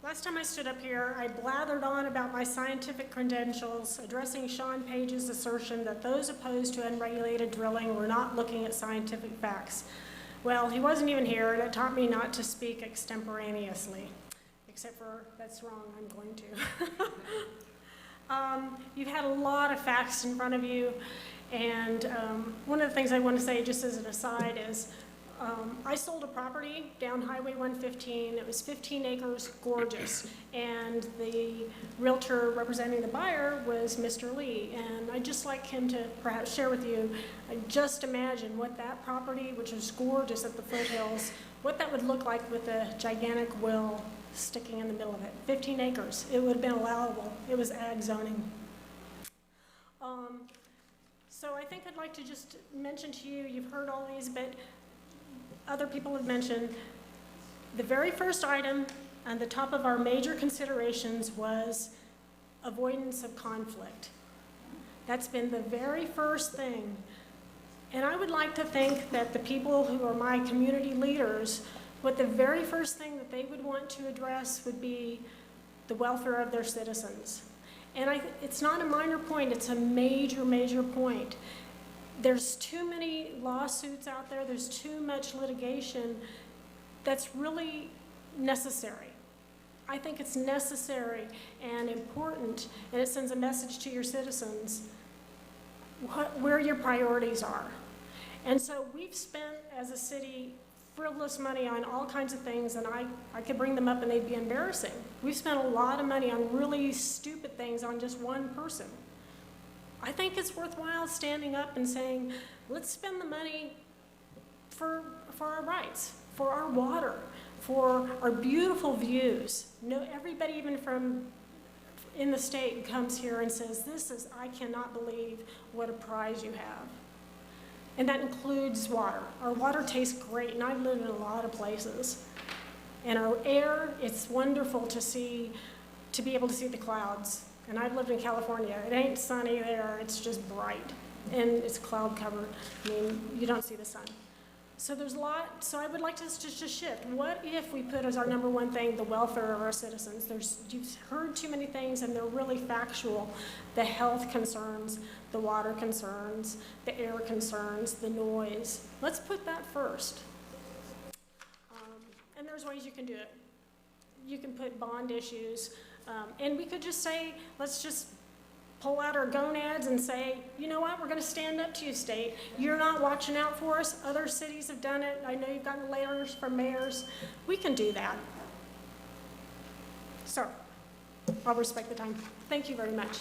Last time I stood up here, I blathered on about my scientific credentials, addressing Sean Page's assertion that those opposed to unregulated drilling were not looking at scientific facts. Well, he wasn't even here, and it taught me not to speak extemporaneously. Except for, that's wrong, I'm going to. You've had a lot of facts in front of you, and one of the things I want to say, just as an aside, is I sold a property down Highway 115. It was 15 acres, gorgeous, and the realtor representing the buyer was Mr. Lee, and I'd just like him to perhaps share with you, just imagine what that property, which is gorgeous at the foothills, what that would look like with a gigantic well sticking in the middle of it. 15 acres, it would have been allowable. It was ag zoning. So I think I'd like to just mention to you, you've heard all these, but other people have mentioned, the very first item on the top of our major considerations was avoidance of conflict. That's been the very first thing. And I would like to think that the people who are my community leaders, what the very first thing that they would want to address would be the welfare of their citizens. And it's not a minor point, it's a major, major point. There's too many lawsuits out there, there's too much litigation that's really necessary. I think it's necessary and important, and it sends a message to your citizens where your priorities are. And so we've spent, as a city, frivolous money on all kinds of things, and I could bring them up and they'd be embarrassing. We've spent a lot of money on really stupid things on just one person. I think it's worthwhile standing up and saying, let's spend the money for our rights, for our water, for our beautiful views. No, everybody even from in the state comes here and says, I cannot believe what a prize you have. And that includes water. Our water tastes great, and I've lived in a lot of places. And our air, it's wonderful to be able to see the clouds. And I've lived in California. It ain't sunny there, it's just bright. And it's cloud covered. I mean, you don't see the sun. So there's a lot, so I would like us to just shift. What if we put as our number one thing the welfare of our citizens? You've heard too many things and they're really factual. The health concerns, the water concerns, the air concerns, the noise. Let's put that first. And there's ways you can do it. You can put bond issues, and we could just say, let's just pull out our gonads and say, you know what, we're going to stand up to you, state. You're not watching out for us. Other cities have done it. I know you've gotten letters from mayors. We can do that. So, I'll respect the time. Thank you very much.